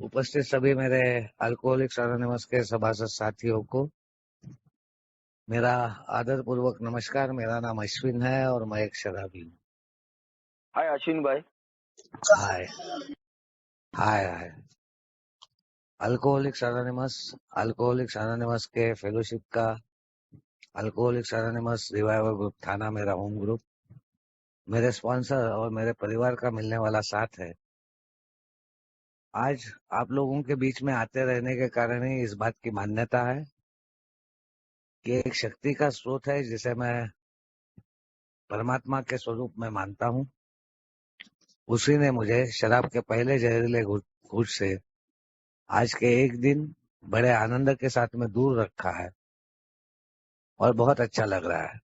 उपस्थित सभी मेरे अल्कोहलिक्स अनोनिमस के सभासद साथियों को मेरा आदर पूर्वक नमस्कार। मेरा नाम अश्विन है और मैं एक शराबी हूँ। हाय अश्विन भाई। हाय हाय हाय। अल्कोहलिक्स अनोनिमस के फेलोशिप का अल्कोहलिक्स अनोनिमस रिवाइवल ग्रुप थाना मेरा होम ग्रुप, मेरे स्पॉन्सर और मेरे परिवार का मिलने वाला साथ है। आज आप लोगों के बीच में आते रहने के कारण ही इस बात की मान्यता है कि एक शक्ति का स्रोत है जिसे मैं परमात्मा के स्वरूप में मानता हूँ। उसी ने मुझे शराब के पहले जहरीले घूंट से आज के एक दिन बड़े आनंद के साथ में दूर रखा है और बहुत अच्छा लग रहा है।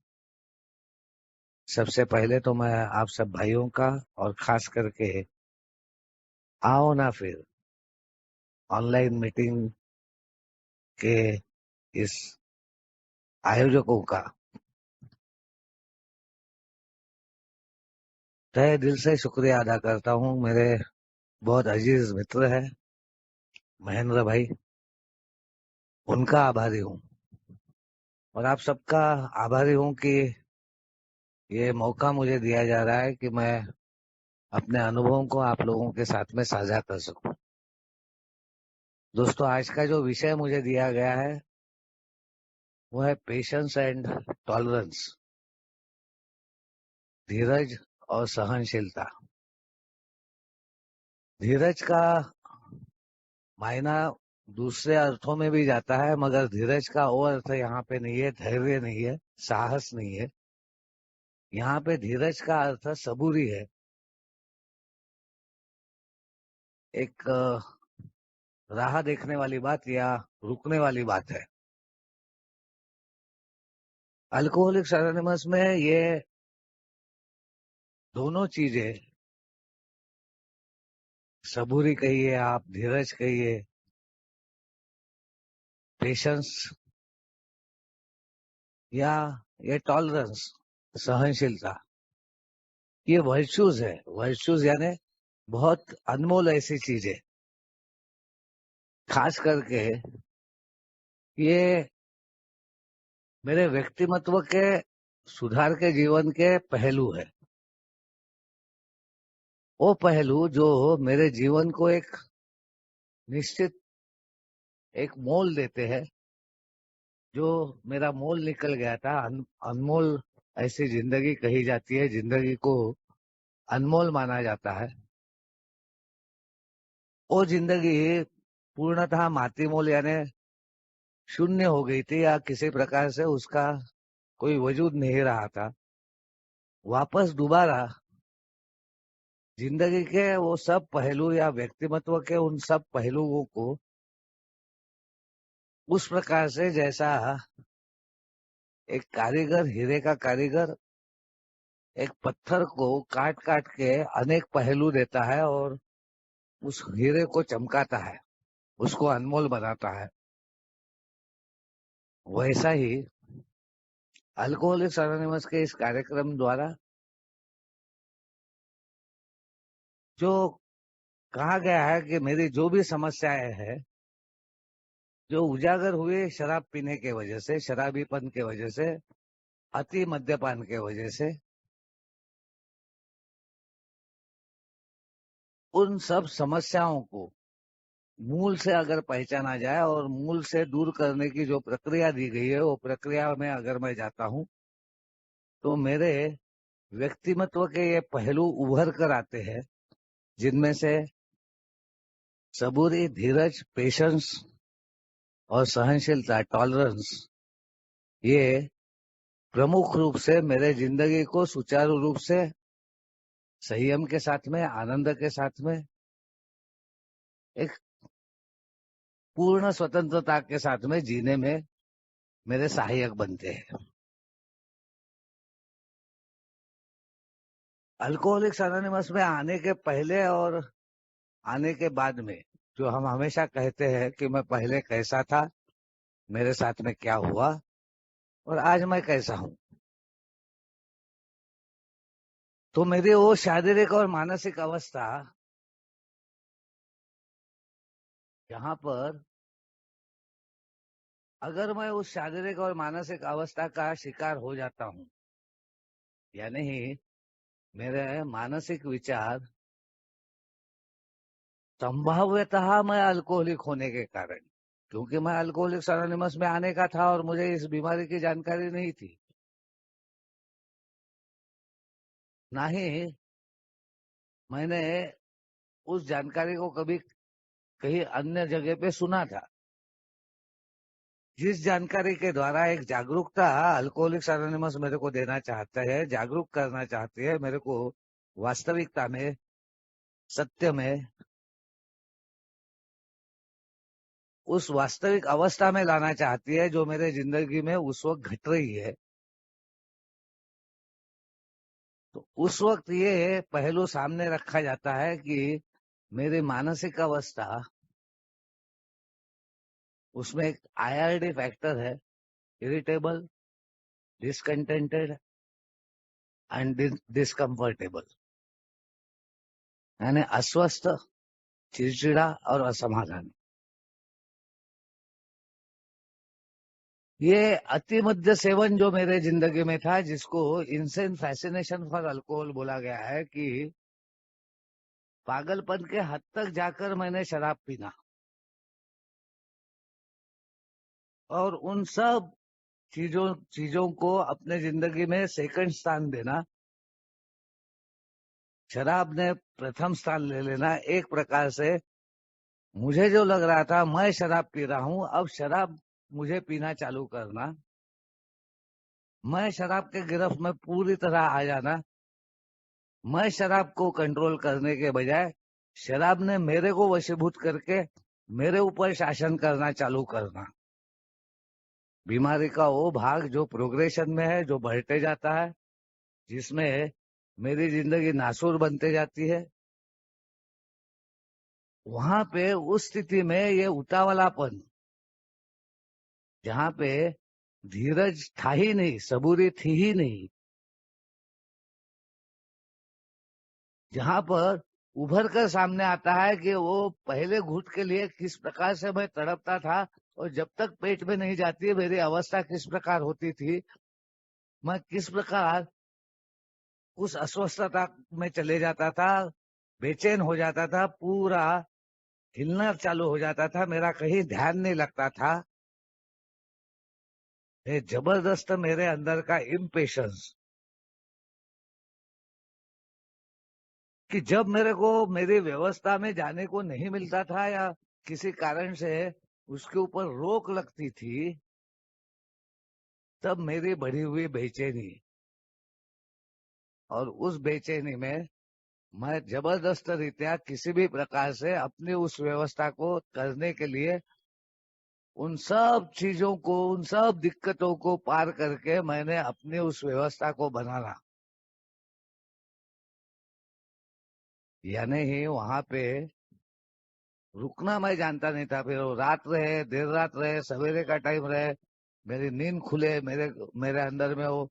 सबसे पहले तो मैं आप सब भाइयों का और खास करके आओ ना फिर ऑनलाइन मीटिंग के इस आयोजकों का तहे दिल से शुक्रिया अदा करता हूँ। मेरे बहुत अजीज मित्र है महेंद्र भाई, उनका आभारी हूँ और आप सबका आभारी हूँ कि ये मौका मुझे दिया जा रहा है कि मैं अपने अनुभवों को आप लोगों के साथ में साझा कर सकूं। दोस्तों, आज का जो विषय मुझे दिया गया है वो है पेशेंस एंड टॉलरेंस, धीरज और सहनशीलता। धीरज का मायना दूसरे अर्थों में भी जाता है, मगर धीरज का वो अर्थ यहाँ पे नहीं है, धैर्य नहीं है, साहस नहीं है। यहाँ पे धीरज का अर्थ सबूरी है, एक राह देखने वाली बात या रुकने वाली बात है। अल्कोहलिक्स एनोनिमस में ये दोनों चीजें, सबूरी कहिए आप, धीरज कहिए, पेशेंस या ये टॉलरेंस, सहनशीलता, ये वर्चूज है। वर्चूज यानी बहुत अनमोल ऐसी चीजें, खास करके ये मेरे व्यक्तिमत्व के सुधार के जीवन के पहलू है। वो पहलू जो मेरे जीवन को एक निश्चित एक मोल देते हैं। जो मेरा मोल निकल गया था, अनमोल ऐसी जिंदगी कही जाती है, जिंदगी को अनमोल माना जाता है। वो जिंदगी पूर्णतः मातीमोल यानी शून्य हो गई थी, या किसी प्रकार से उसका कोई वजूद नहीं रहा था। वापस दोबारा जिंदगी के वो सब पहलू या व्यक्तिमत्व के उन सब पहलुओं को उस प्रकार से, जैसा एक कारीगर, हीरे का कारीगर एक पत्थर को काट काट के अनेक पहलू देता है और उस हीरे को चमकाता है, उसको अनमोल बनाता है, वैसा ही अल्कोहलिक्स एनोनिमस के इस कार्यक्रम द्वारा जो कहा गया है कि मेरी जो भी समस्याएं हैं जो उजागर हुए शराब पीने के वजह से, शराबीपन के वजह से, अति मद्यपान के वजह से, उन सब समस्याओं को मूल से अगर पहचाना जाए और मूल से दूर करने की जो प्रक्रिया दी गई है, वो प्रक्रिया में अगर मैं जाता हूं तो मेरे व्यक्तिमत्व के ये पहलू उभर कर आते हैं, जिनमें से सबूरी, धीरज, पेशेंस और सहनशीलता, टॉलरेंस, ये प्रमुख रूप से मेरे जिंदगी को सुचारू रूप से संयम के साथ में, आनंद के साथ में, एक पूर्ण स्वतंत्रता के साथ में जीने में मेरे सहायक बनते हैं। अल्कोहलिक्स एनोनिमस में आने के पहले और आने के बाद में जो हम हमेशा कहते हैं कि मैं पहले कैसा था, मेरे साथ में क्या हुआ और आज मैं कैसा हूं, तो मेरी वो शारीरिक और मानसिक अवस्था जहां पर अगर मैं उस शारीरिक और मानसिक अवस्था का शिकार हो जाता हूं, यानी मेरे मानसिक विचार संभाव्यतः मैं अल्कोहलिक होने के कारण, क्योंकि मैं अल्कोहलिक्स एनोनिमस में आने का था और मुझे इस बीमारी की जानकारी नहीं थी, ना ही मैंने उस जानकारी को कभी कहीं अन्य जगह पे सुना था। जिस जानकारी के द्वारा एक जागरूकता अल्कोहलिक्स एनोनिमस मेरे को देना चाहता है, जागरूक करना चाहती है, मेरे को वास्तविकता में, सत्य में, उस वास्तविक अवस्था में लाना चाहती है जो मेरे जिंदगी में उस वक्त घट रही है। तो उस वक्त ये पहलू सामने रखा जाता है कि मेरी मानसिक अवस्था, उसमें एक IRD फैक्टर है, इरिटेबल, डिसकंटेंटेड एंड डिस्कम्फर्टेबल, यानी अस्वस्थ, चिड़चिड़ा और असमाधान। ये अति मद्य सेवन जो मेरे जिंदगी में था, जिसको इंसेन फैसिनेशन फॉर अल्कोहल बोला गया है, कि पागलपन के हद तक जाकर मैंने शराब पीना और उन सब चीजों को अपने जिंदगी में सेकंड स्थान देना, शराब ने प्रथम स्थान ले लेना। एक प्रकार से मुझे जो लग रहा था मैं शराब पी रहा हूं, अब शराब मुझे पीना चालू करना, मैं शराब के गिरफ्त में पूरी तरह आ जाना, मैं शराब को कंट्रोल करने के बजाय शराब ने मेरे को वशीभूत करके मेरे ऊपर शासन करना चालू करना। बीमारी का वो भाग जो प्रोग्रेशन में है, जो बढ़ते जाता है, जिसमें मेरी जिंदगी नासूर बनते जाती है, वहां पे उस स्थिति में ये उतावलापन, जहां पे धीरज था ही नहीं, सबूरी थी ही नहीं, जहां पर उभर कर सामने आता है कि वो पहले घूंट के लिए किस प्रकार से मैं तड़पता था और जब तक पेट में नहीं जाती मेरी अवस्था किस प्रकार होती थी, मैं किस प्रकार उस अस्वस्थता में चले जाता था, बेचैन हो जाता था, पूरा हिलना चालू हो जाता था, मेरा कहीं ध्यान नहीं लगता था। ये जबरदस्त मेरे अंदर का इम्पेशंस, कि जब मेरे को मेरी व्यवस्था में जाने को नहीं मिलता था या किसी कारण से उसके ऊपर रोक लगती थी, तब मेरी बढ़ी हुई बेचैनी, और उस बेचैनी में मैं जबरदस्त रीत्या किसी भी प्रकार से अपनी उस व्यवस्था को करने के लिए उन सब चीजों को, उन सब दिक्कतों को पार करके मैंने अपनी उस व्यवस्था को बनाना, यानी ही वहां पे रुकना मैं जानता नहीं था। फिर वो रात रहे, देर रात रहे, सवेरे का टाइम रहे, मेरी नींद खुले, मेरे मेरे अंदर में वो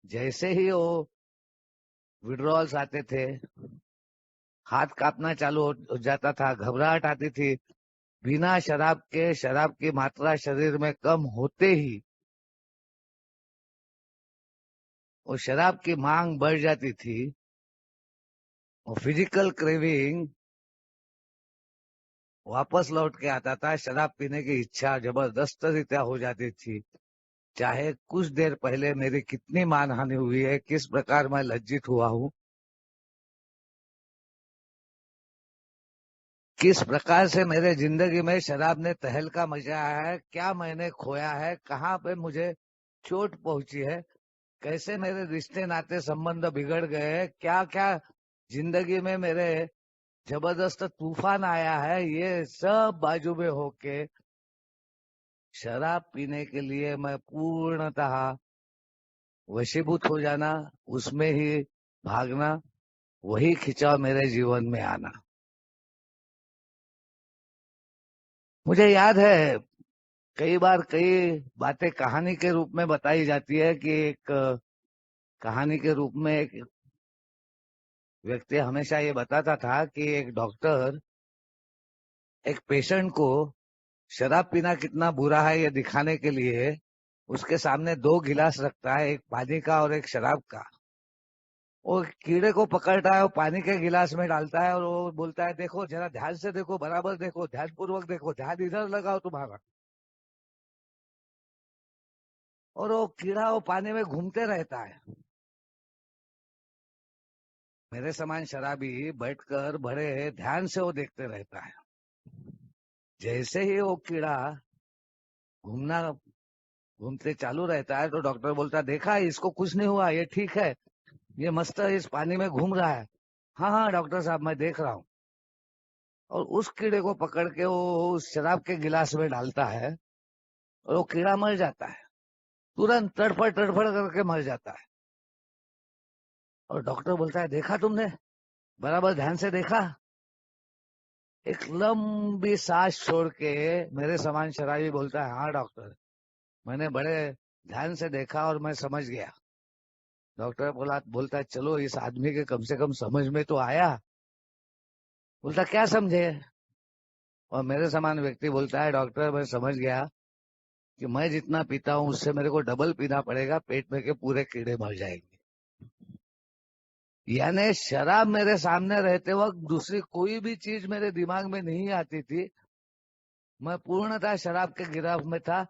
जैसे ही वो विड्रॉल्स आते थे, हाथ कांपना चालू हो जाता था, घबराहट आती थी, बिना शराब के शराब की मात्रा शरीर में कम होते ही वो शराब की मांग बढ़ जाती थी, और फिजिकल क्रेविंग वापस लौट के आता था, शराब पीने की इच्छा जबरदस्त रीत्या हो जाती थी। चाहे कुछ देर पहले मेरी कितनी मानहानि हुई है, किस प्रकार मैं लज्जित हुआ हूं, किस प्रकार से मेरे जिंदगी में शराब ने तहलका मचाया है, क्या मैंने खोया है, कहाँ पे मुझे चोट पहुंची है, कैसे मेरे रिश्ते नाते संबंध बिगड़ गए, क्या क्या जिंदगी में मेरे जबरदस्त तूफान आया है, ये सब बाजू में होके शराब पीने के लिए मैं पूर्णतः वशीभूत हो जाना, उसमें ही भागना, वही खिंचाव मेरे जीवन में आना। मुझे याद है कई बार कई बातें कहानी के रूप में बताई जाती है, कि एक कहानी के रूप में एक व्यक्ति हमेशा ये बताता था कि एक डॉक्टर एक पेशेंट को शराब पीना कितना बुरा है ये दिखाने के लिए उसके सामने 2 गिलास रखता है, एक पानी का और एक शराब का। वो कीड़े को पकड़ता है, वो पानी के गिलास में डालता है और वो बोलता है देखो जरा ध्यान से देखो, बराबर देखो, ध्यान पूर्वक देखो, ध्यान इधर लगाओ तुम्हारा। और वो कीड़ा वो पानी में घूमते रहता है। मेरे समान शराबी बैठकर बड़े ध्यान से वो देखते रहता है। जैसे ही वो कीड़ा घूमना घूमते चालू रहता है तो डॉक्टर बोलता है देखा इसको कुछ नहीं हुआ, ये ठीक है, ये मस्त है, इस पानी में घूम रहा है। हाँ हाँ डॉक्टर साहब मैं देख रहा हूँ। और उस कीड़े को पकड़ के वो उस शराब के गिलास में डालता है और वो कीड़ा मर जाता है, तुरंत तड़फड़ तड़फड़ करके मर जाता है। और डॉक्टर बोलता है देखा तुमने, बराबर ध्यान से देखा। एक लंबी सांस छोड़ के मेरे समान शराबी बोलता है हाँ डॉक्टर, मैंने बड़े ध्यान से देखा और मैं समझ गया। डॉक्टर बोलता है चलो इस आदमी के कम से कम समझ में तो आया। बोलता क्या समझे? और मेरे समान व्यक्ति बोलता है डॉक्टर मैं समझ गया कि मैं जितना पीता हूं उससे मेरे को डबल पीना पड़ेगा, पेट में के पूरे कीड़े मर जाएंगे। यानी शराब मेरे सामने रहते वक्त दूसरी कोई भी चीज मेरे दिमाग में नहीं आती थी, मैं पूर्णतः शराब के गिरफ्त में था।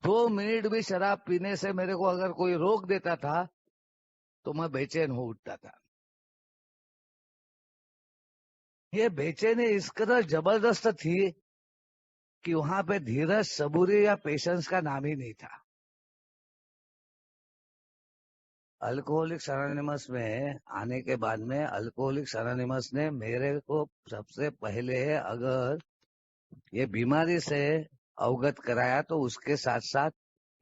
2 मिनट भी शराब पीने से मेरे को अगर कोई रोक देता था तो मैं बेचैन हो उठता था। ये बेचैनी इस कदर जबरदस्त थी कि वहां पे धीरज, सबूरी या पेशेंस का नाम ही नहीं था। अल्कोहलिक्स एनोनिमस में आने के बाद में अल्कोहलिक्स एनोनिमस ने मेरे को सबसे पहले अगर ये बीमारी से अवगत कराया तो उसके साथ साथ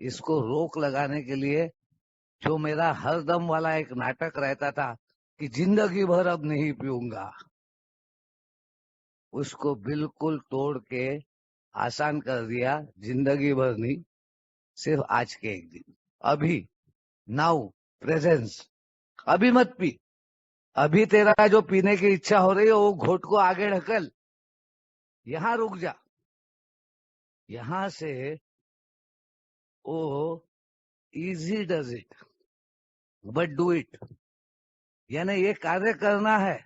इसको रोक लगाने के लिए जो मेरा हरदम वाला एक नाटक रहता था कि जिंदगी भर अब नहीं पीऊंगा, उसको बिल्कुल तोड़ के आसान कर दिया। जिंदगी भर नहीं, सिर्फ आज के एक दिन, अभी, नाउ, प्रेजेंस। अभी मत पी, अभी तेरा जो पीने की इच्छा हो रही है वो घोट को आगे ढकल, यहां रुक जा। यहां से वो easy does it but do it. यानी ये कार्य करना है,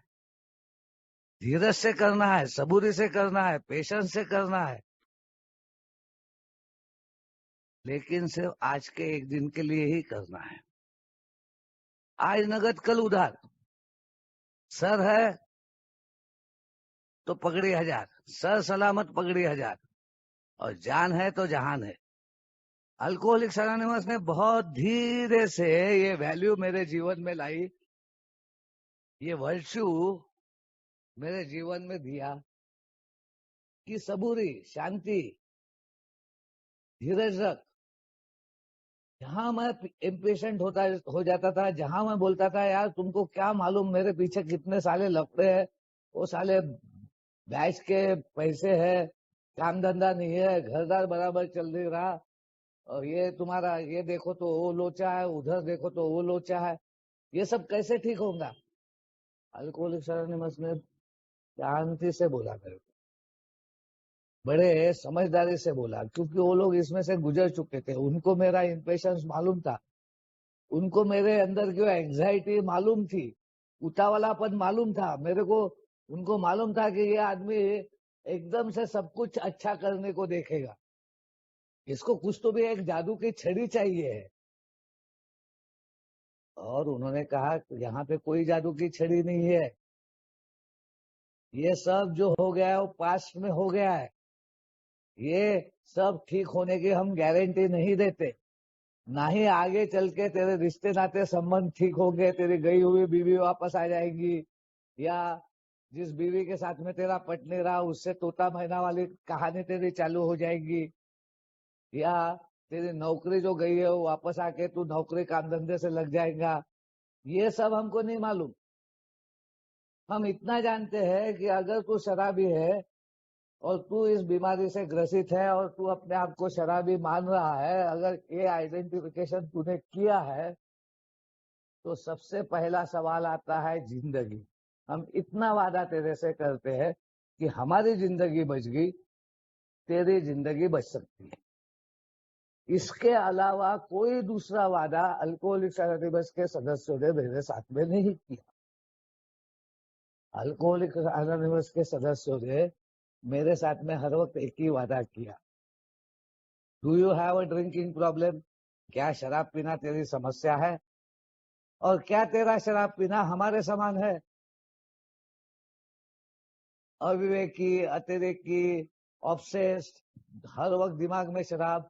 धीरज से करना है, सबूरी से करना है, पेशेंस से करना है, लेकिन सिर्फ आज के एक दिन के लिए ही करना है। आज नगद कल उधार, सर है तो पगड़ी 1000, सर सलामत पगड़ी 1000, और जान है तो जहान है। अल्कोहलिक्स एनोनिमस ने बहुत धीरे से ये वैल्यू मेरे जीवन में लाई, ये वर्च्यू मेरे जीवन में दिया कि सबूरी, शांति, धीरज रख। जहां मैं इम्पेशेंट हो जाता था, जहां मैं बोलता था यार तुमको क्या मालूम मेरे पीछे कितने साले लफड़े हैं, वो साले बैच के पैसे है, काम धंधा नहीं है, घरदार बराबर चल नहीं रहा, और ये तुम्हारा ये देखो तो वो लोचा है, उधर देखो तो वो लोचा है, ये सब कैसे ठीक होगा? अल्कोहलिक्स एनोनिमस ने शांति से बोला मेरे को, बड़े समझदारी से बोला, क्योंकि वो लोग इसमें से गुजर चुके थे, उनको मेरा इम्पेशंस मालूम था, उनको मेरे अंदर की एंग्जाइटी मालूम थी, उतावलापन मालूम था मेरे को। उनको मालूम था कि ये आदमी एकदम से सब कुछ अच्छा करने को देखेगा, इसको कुछ तो भी एक जादू की छड़ी चाहिए है। और उन्होंने कहा यहाँ पे कोई जादू की छड़ी नहीं है, ये सब जो हो गया है वो पास्ट में हो गया है, ये सब ठीक होने की हम गारंटी नहीं देते, ना ही आगे चल के तेरे रिश्ते नाते संबंध ठीक होंगे, तेरी गई हुई बीवी वापस आ जाएगी, या जिस बीवी के साथ में तेरा पट नहीं रहा उससे तोता मैना वाली कहानी तेरी चालू हो जाएगी, या तेरी नौकरी जो गई है वो वापस आके तू नौकरी काम धंधे से लग जाएगा। ये सब हमको नहीं मालूम। हम इतना जानते हैं कि अगर तू शराबी है और तू इस बीमारी से ग्रसित है और तू अपने आप को शराबी मान रहा है, अगर ये आइडेंटिफिकेशन तूने किया है तो सबसे पहला सवाल आता है जिंदगी। हम इतना वादा तेरे से करते हैं कि हमारी जिंदगी बच गई, तेरी जिंदगी बच सकती है। इसके अलावा कोई दूसरा वादा अल्कोहलिक्स एनोनिमस के सदस्यों ने मेरे साथ में नहीं किया। अल्कोहलिक्स एनोनिमस के सदस्यों ने मेरे साथ में हर वक्त एक ही वादा किया, do you have a drinking problem? क्या शराब पीना तेरी समस्या है? और क्या तेरा शराब पीना हमारे समान है? अविवेकी, अतिरेकी, ऑब्सेस्ड, हर वक्त दिमाग में शराब,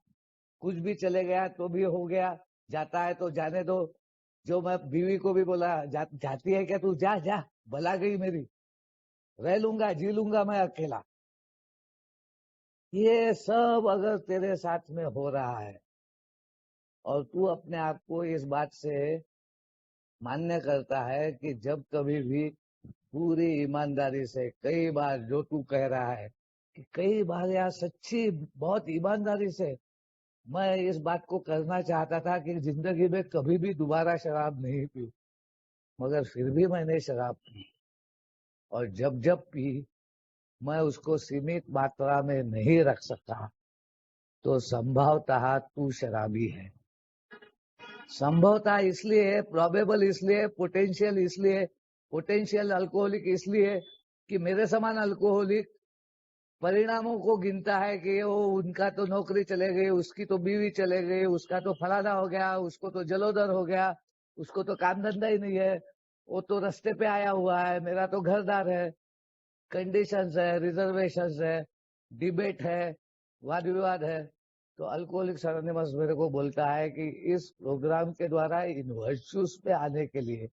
कुछ भी चले गया तो भी हो गया, जाता है तो जाने दो। जो मैं बीवी को भी बोला, जाती है क्या तू? जा जा, भला गई मेरी, रह लूंगा, जी लूंगा मैं अकेला। ये सब अगर तेरे साथ में हो रहा है और तू अपने आप को इस बात से मान्य करता है कि जब कभी भी पूरी ईमानदारी से, कई बार जो तू कह रहा है कि कई बार यार सच्ची बहुत ईमानदारी से मैं इस बात को करना चाहता था कि जिंदगी में कभी भी दोबारा शराब नहीं पी, मगर फिर भी मैंने शराब पी, और जब जब पी मैं उसको सीमित मात्रा में नहीं रख सका, तो संभवतः तू शराबी है। संभवतः इसलिए, प्रोबेबल इसलिए, पोटेंशियल अल्कोहलिक इसलिए कि मेरे समान अल्कोहलिक परिणामों को गिनता है कि वो उनका तो नौकरी चले गई, उसकी तो बीवी चले गई, उसका तो फलाना हो गया, उसको तो जलोदर हो गया, उसको तो काम धंधा ही नहीं है, वो तो रास्ते पे आया हुआ है, मेरा तो घरदार है, कंडीशंस है, रिजर्वेशंस है, डिबेट है, वाद विवाद है। तो अल्कोहलिक्स एनोनिमस मेरे को बोलता है कि इस प्रोग्राम के द्वारा इन वर्च्यूज पे आने के लिए,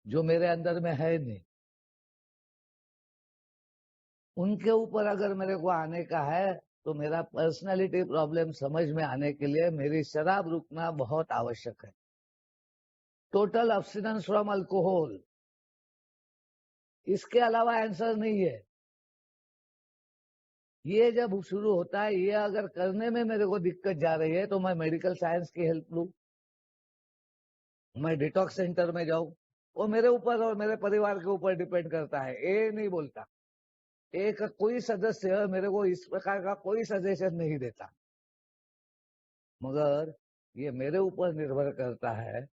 जो मेरे अंदर में है नहीं, उनके ऊपर अगर मेरे को आने का है, तो मेरा पर्सनालिटी प्रॉब्लम समझ में आने के लिए मेरी शराब रुकना बहुत आवश्यक है। टोटल अब्स्टिनेंस फ्रॉम अल्कोहल, इसके अलावा आंसर नहीं है। ये जब शुरू होता है, ये अगर करने में मेरे को दिक्कत जा रही है, तो मैं मेडिकल साइंस की हेल्प लूं, मैं डिटॉक्स सेंटर में जाऊं। वो मेरे ऊपर और मेरे परिवार के ऊपर डिपेंड करता है, ये नहीं बोलता। एक कोई सदस्य मेरे को इस प्रकार का कोई सजेशन नहीं देता, मगर ये मेरे ऊपर निर्भर करता है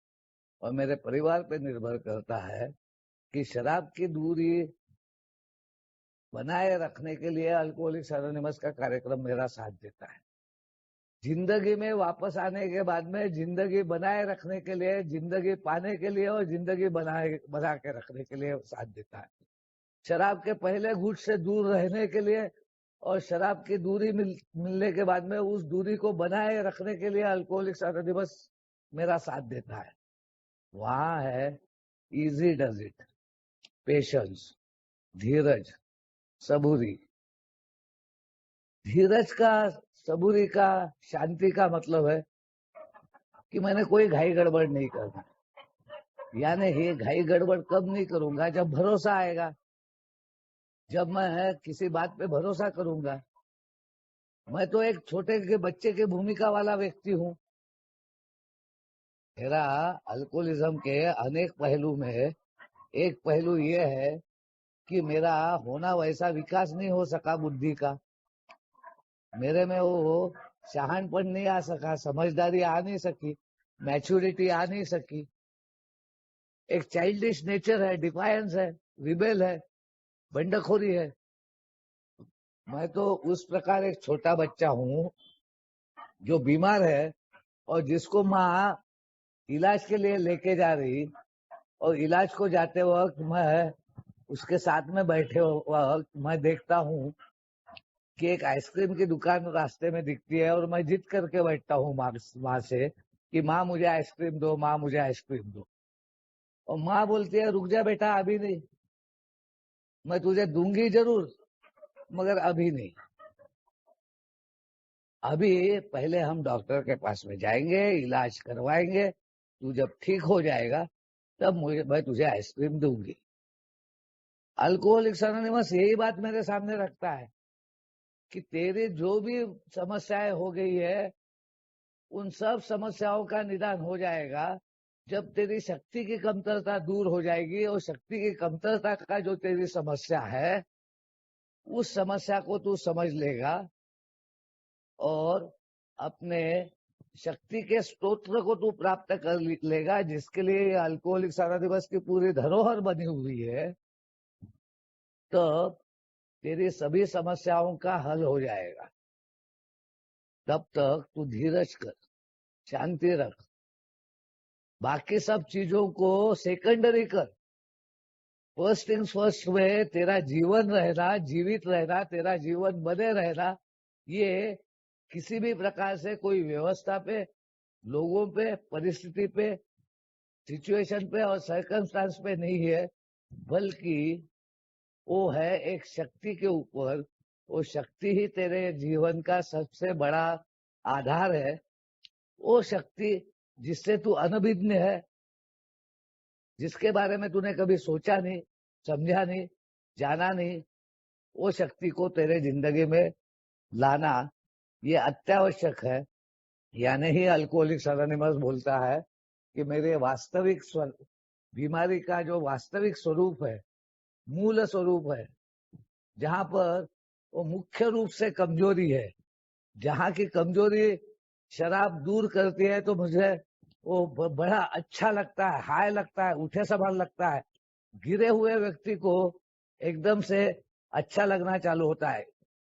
और मेरे परिवार पे निर्भर करता है कि शराब की दूरी बनाए रखने के लिए अल्कोहलिक्स एनोनिमस का कार्यक्रम मेरा साथ देता है। जिंदगी में वापस आने के बाद में जिंदगी बनाए रखने के लिए, जिंदगी पाने के लिए और जिंदगी बना के रखने के लिए साथ देता है। शराब के पहले घूंट से दूर रहने के लिए और शराब की दूरी मिलने के बाद में उस दूरी को बनाए रखने के लिए अल्कोहलिक्स एनोनिमस मेरा साथ देता है। वहां है इजी डज इट, पेशेंस, धीरज, सबूरी। धीरज का, सबूरी का, शांति का मतलब है कि मैंने कोई घाई गड़बड़ नहीं करना। यानी ये घाई गड़बड़ कब नहीं करूंगा? जब भरोसा आएगा, जब मैं किसी बात पे भरोसा करूंगा। मैं तो एक छोटे के बच्चे की भूमिका वाला व्यक्ति हूँ। मेरा अल्कोहलिज्म के अनेक पहलू में एक पहलू ये है कि मेरा होना वैसा विकास नहीं हो सका बुद्धि का, मेरे में वो शहानपन नहीं आ सका, समझदारी आ नहीं सकी, मैच्योरिटी आ नहीं सकी। एक चाइल्डिश नेचर है, डिफायंस है, रिबेल है, बंडखोरी है। मैं तो उस प्रकार एक छोटा बच्चा हूँ जो बीमार है और जिसको माँ इलाज के लिए लेके जा रही, और इलाज को जाते वक्त मैं उसके साथ में बैठे वक्त मैं देखता हूँ कि एक आइसक्रीम की दुकान रास्ते में दिखती है और मैं जिद करके बैठता हूँ माँ से कि माँ मुझे आइसक्रीम दो, माँ मुझे आइसक्रीम दो। और माँ बोलती है रुक जा बेटा, अभी नहीं, मैं तुझे दूंगी जरूर मगर अभी नहीं। अभी पहले हम डॉक्टर के पास में जाएंगे, इलाज करवाएंगे, तू जब ठीक हो जाएगा तब मैं तुझे आइसक्रीम दूंगी। अल्कोहलिक्स एनोनिमस यही बात मेरे सामने रखता है कि तेरी जो भी समस्याएं हो गई है, उन सब समस्याओं का निदान हो जाएगा जब तेरी शक्ति की कमतरता दूर हो जाएगी। और शक्ति की कमतरता का जो तेरी समस्या है, उस समस्या को तू समझ लेगा और अपने शक्ति के स्तोत्र को तू प्राप्त कर लेगा, जिसके लिए अल्कोहलिक अनोनिमस की पूरी धरोहर बनी हुई है, तो तेरी सभी समस्याओं का हल हो जाएगा। तब तक तू धीरज कर, शांति रख, बाकी सब चीजों को सेकेंडरी कर। फर्स्ट थिंग्स फर्स्ट में तेरा जीवन रहना, जीवित रहना, तेरा जीवन बने रहना, ये किसी भी प्रकार से कोई व्यवस्था पे, लोगों पे, परिस्थिति पे, सिचुएशन पे और सर्कमस्टांस पे नहीं है, बल्कि वो है एक शक्ति के ऊपर। वो शक्ति ही तेरे जीवन का सबसे बड़ा आधार है। वो शक्ति जिससे तू अनभिज्ञ है, जिसके बारे में तूने कभी सोचा नहीं, समझा नहीं, जाना नहीं, वो शक्ति को तेरे जिंदगी में लाना ये अत्यावश्यक है। यानी ही अल्कोहलिक्स अनोनिमस बोलता है कि मेरे वास्तविक बीमारी का जो वास्तविक स्वरूप है, मूल स्वरूप है, जहां पर वो मुख्य रूप से कमजोरी है, जहां की कमजोरी शराब दूर करती है, तो मुझे वो बड़ा अच्छा लगता है, हाय लगता है, उठे सवार लगता है। गिरे हुए व्यक्ति को एकदम से अच्छा लगना चालू होता है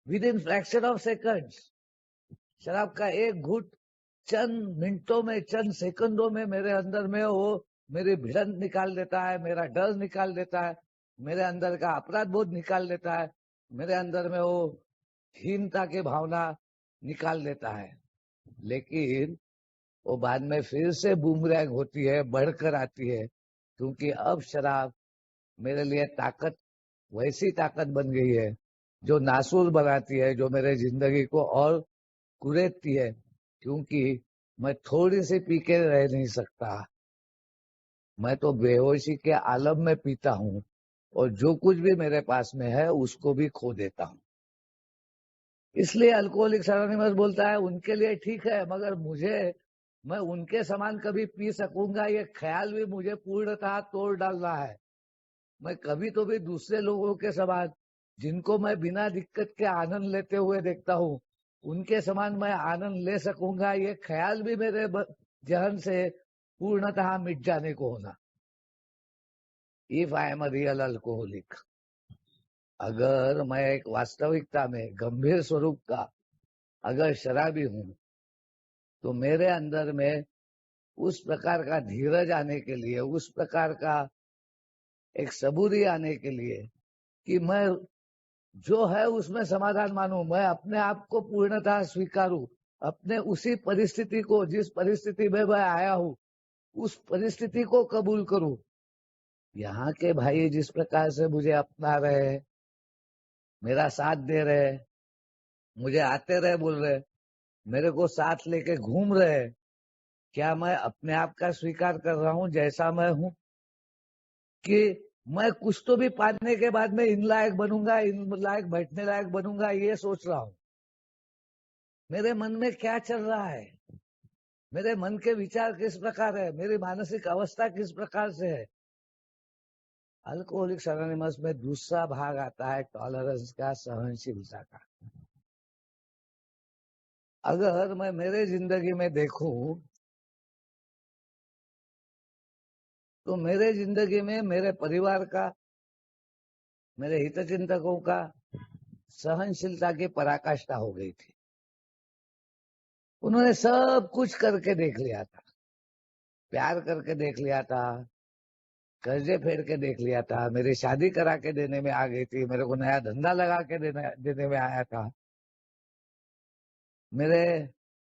with in fraction of seconds. शराब का एक घूट चंद मिनटों में, चंद सेकंडों में मेरे अंदर में वो मेरी भिड़ंत निकाल देता है, मेरा डर निकाल देता है, मेरे अंदर का अपराध बोध निकाल देता है, मेरे अंदर में वो हीनता की भावना निकाल देता है। लेकिन वो बाद में फिर से बूमरैंग होती है, बढ़कर आती है, क्योंकि अब शराब मेरे लिए ताकत, वैसी ताकत बन गई है जो नासूर बनाती है, जो मेरे जिंदगी को और कुरेदती है। क्योंकि मैं थोड़ी सी पी के रह नहीं सकता, मैं तो बेहोशी के आलम में पीता हूँ, और जो कुछ भी मेरे पास में है उसको भी खो देता हूँ। इसलिए अल्कोहलिक्स अनोनिमस बोलता है उनके लिए ठीक है, मगर मैं उनके समान कभी पी सकूंगा ये ख्याल भी मुझे पूर्णतः तोड़ डालना है। मैं कभी तो भी दूसरे लोगों के समान, जिनको मैं बिना दिक्कत के आनंद लेते हुए देखता हूँ, उनके समान मैं आनंद ले सकूंगा ये ख्याल भी मेरे जहन से पूर्णतः मिट जाने को होना। If I am a real alcoholic, अगर मैं एक वास्तविकता में गंभीर स्वरूप का अगर शराबी हूं, तो मेरे अंदर में उस प्रकार का धीरज आने के लिए, उस प्रकार का एक सबूरी आने के लिए कि मैं जो है उसमें समाधान मानूं, मैं अपने आप को पूर्णतः स्वीकारूं, अपने उसी परिस्थिति को, जिस परिस्थिति में मैं आया हूं, उस परिस्थिति को कबूल करूं। यहाँ के भाई जिस प्रकार से मुझे अपना रहे, मेरा साथ दे रहे, मुझे आते रहे बोल रहे, मेरे को साथ लेके घूम रहे, क्या मैं अपने आप का स्वीकार कर रहा हूं जैसा मैं हूं, कि मैं कुछ तो भी पाने के बाद में इन लायक बनूंगा, इन लायक बैठने लायक बनूंगा, ये सोच रहा हूं। मेरे मन में क्या चल रहा है, मेरे मन के विचार किस प्रकार है, मेरी मानसिक अवस्था किस प्रकार से है। अल्कोहलिक्स अनोनिमस में दूसरा भाग आता है टॉलरेंस का, सहनशीलता का। अगर मैं मेरे जिंदगी में देखूं, तो मेरे जिंदगी में मेरे परिवार का, मेरे हितचिंतकों का सहनशीलता की पराकाष्ठा हो गई थी। उन्होंने सब कुछ करके देख लिया था, प्यार करके देख लिया था, कर्जे फेर के देख लिया था, मेरी शादी करा के देने में आ गई थी, मेरे को नया धंधा लगा के देने में आया था, मेरे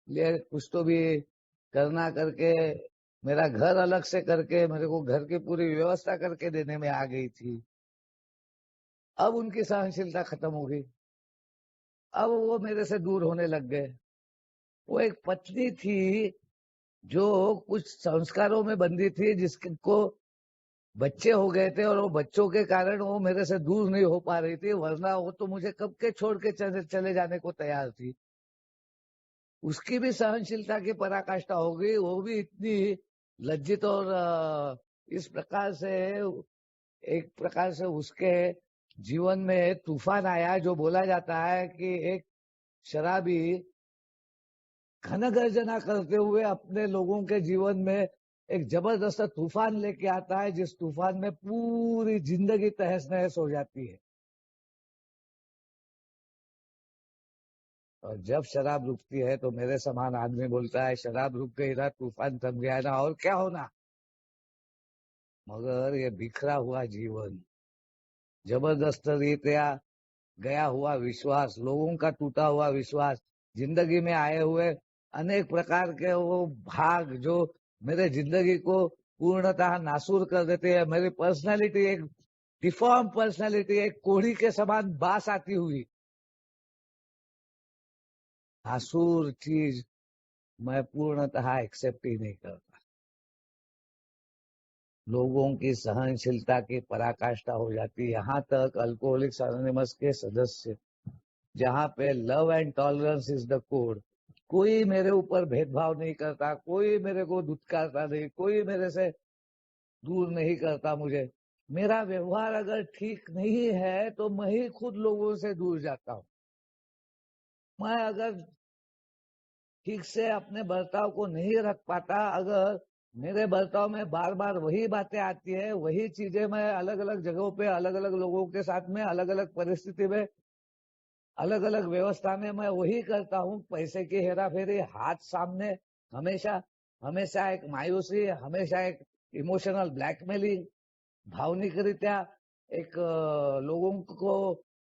लिए कुछ तो भी करना करके, मेरा घर अलग से करके मेरे को घर की पूरी व्यवस्था करके देने में आ गई थी। अब उनकी सहनशीलता खत्म हो गई, अब वो मेरे से दूर होने लग गए। वो एक पत्नी थी जो कुछ संस्कारों में बंधी थी, जिसको बच्चे हो गए थे, और वो बच्चों के कारण वो मेरे से दूर नहीं हो पा रही थी, वरना वो तो मुझे कब के छोड़ के चले जाने को तैयार थी। उसकी भी सहनशीलता की पराकाष्ठा हो गई, वो भी इतनी लज्जित और इस प्रकार से, एक प्रकार से उसके जीवन में एक तूफान आया, जो बोला जाता है कि एक शराबी घन गर्जना करते हुए अपने लोगों के जीवन में एक जबरदस्त तूफान लेके आता है, जिस तूफान में पूरी जिंदगी तहस नहस हो जाती है। और जब शराब रुकती है तो मेरे समान आदमी बोलता है, शराब रुक गई ना, तूफान थम गया ना, और क्या होना। मगर ये बिखरा हुआ जीवन, जबरदस्त रीत्या गया हुआ विश्वास, लोगों का टूटा हुआ विश्वास, जिंदगी में आए हुए अनेक प्रकार के वो भाग जो मेरे जिंदगी को पूर्णतः नासूर कर देते हैं। मेरी पर्सनालिटी एक डिफॉर्म पर्सनालिटी, एक कोढ़ी के समान बास आती हुई नासूर चीज मैं पूर्णतः एक्सेप्ट ही नहीं करता। लोगों की सहनशीलता की पराकाष्ठा हो जाती है। यहाँ तक अल्कोहलिक्स एनोनिमस के सदस्य, जहाँ पे love and tolerance is the code, कोई मेरे ऊपर भेदभाव नहीं करता, कोई मेरे को दुत्कारता नहीं, कोई मेरे से दूर नहीं करता मुझे। मेरा व्यवहार अगर ठीक नहीं है तो मैं ही खुद लोगों से दूर जाता हूँ। मैं अगर ठीक से अपने बर्ताव को नहीं रख पाता, अगर मेरे बर्ताव में बार बार वही बातें आती है, वही चीजें मैं अलग अलग जगहों पे अलग अलग लोगों के साथ में अलग अलग परिस्थिति में अलग अलग व्यवस्था में मैं वही करता हूँ, पैसे की हेरा फेरी, हाथ सामने, हमेशा हमेशा एक मायूसी, हमेशा एक इमोशनल ब्लैकमेलिंग, भावनिक रीत्या एक लोगों को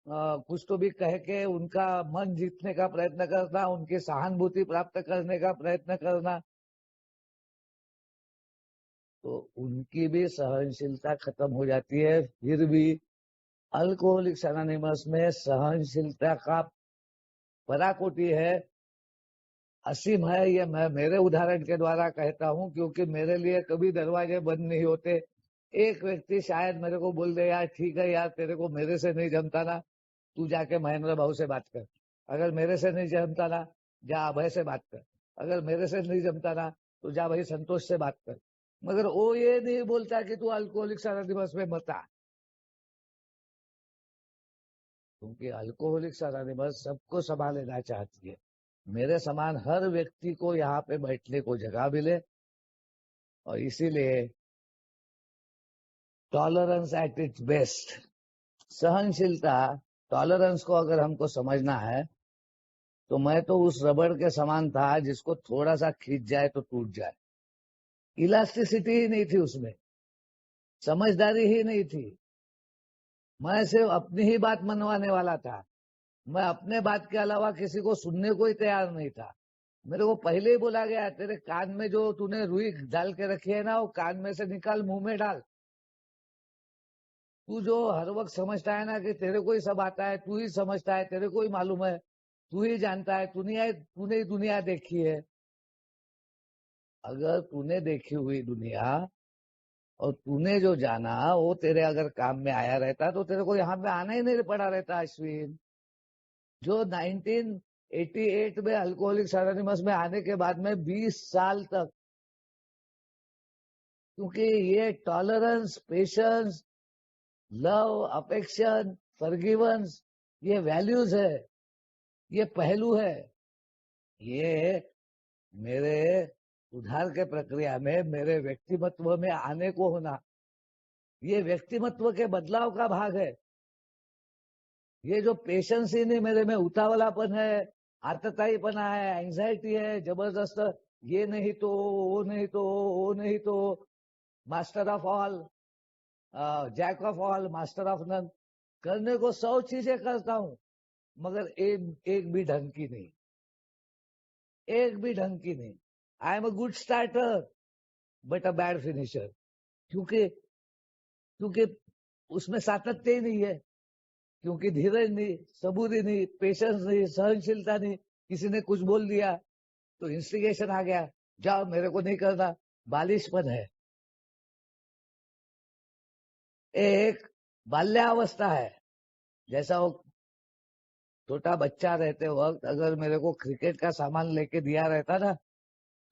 कुछ तो भी कह के उनका मन जीतने का प्रयत्न करना, उनकी सहानुभूति प्राप्त करने का प्रयत्न करना, तो उनकी भी सहनशीलता खत्म हो जाती है। फिर भी अल्कोहलिक्स एनोनिमस में सहनशीलता का पराकोटि है, असीम है। ये मैं मेरे उदाहरण के द्वारा कहता हूँ, क्योंकि मेरे लिए कभी दरवाजे बंद नहीं होते। एक व्यक्ति शायद मेरे को बोल दे, यार ठीक है यार, तेरे को मेरे से नहीं जमता ना, तू जाके महेंद्र भाऊ से बात कर। अगर मेरे से नहीं जमता ना, जा अभय से बात कर। अगर मेरे से नहीं जमता ना, तो जा भाई संतोष से बात कर। मगर वो ये नहीं बोलता कि तू अल्कोहलिक्स एनोनिमस में मत आ, क्योंकि अल्कोहलिक्स एनोनिमस सबको संभाल लेना चाहती है। मेरे समान हर व्यक्ति को यहाँ पे बैठने को जगह मिले, और इसीलिए टॉलरेंस एट इट्स बेस्ट, सहनशीलता, टॉलरेंस को अगर हमको समझना है तो मैं तो उस रबड़ के समान था जिसको थोड़ा सा खींच जाए तो टूट जाए। इलास्टिसिटी ही नहीं थी उसमें, समझदारी ही नहीं थी। मैं सिर्फ अपनी ही बात मनवाने वाला था। मैं अपने बात के अलावा किसी को सुनने को ही तैयार नहीं था। मेरे को पहले ही बोला गया, तेरे कान में जो तूने रुई डाल के रखी है ना, वो कान में से निकाल, मुंह में डाल। तू जो हर वक्त समझता है ना कि तेरे को ही सब आता है, तू ही समझता है, तेरे को ही मालूम है, तू ही जानता है, तूने ही दुनिया देखी है। अगर तूने देखी हुई दुनिया और तूने जो जाना वो तेरे अगर काम में आया रहता तो तेरे को यहाँ पे आना ही नहीं पड़ा रहता। अश्विन, जो 1988 में अल्कोहलिक्स एनोनिमस में आने के बाद में 20 साल तक, क्योंकि ये टॉलरेंस, पेशेंस, लव, अफेक्शन, फॉरगिवेंस, ये वैल्यूज है, ये पहलू है। ये मेरे उद्धार के प्रक्रिया में, मेरे व्यक्तिमत्व में आने को होना, ये व्यक्तिमत्व के बदलाव का भाग है। ये जो पेशेंस ही नहीं, मेरे में उतावलापन है, आतताईपना है, एंजाइटी है जबरदस्त, ये नहीं तो वो नहीं तो वो नहीं तो, master of all, jack of all, master of none, करने को 100 चीजें करता हूं, मगर एक भी ढंग की नहीं, एक भी ढंग की नहीं। I am a good starter but a bad finisher, क्योंकि क्योंकि उसमें सातत्य ही नहीं है, क्योंकि धीरज नहीं, सबूरी नहीं, पेशेंस नहीं, सहनशीलता नहीं। किसी ने कुछ बोल दिया तो इंस्टिगेशन आ गया, जाओ मेरे को नहीं करना, बालिशपन है। एक बाल्यावस्था है। जैसा वो छोटा बच्चा रहते वक्त अगर मेरे को क्रिकेट का सामान लेके दिया रहता ना,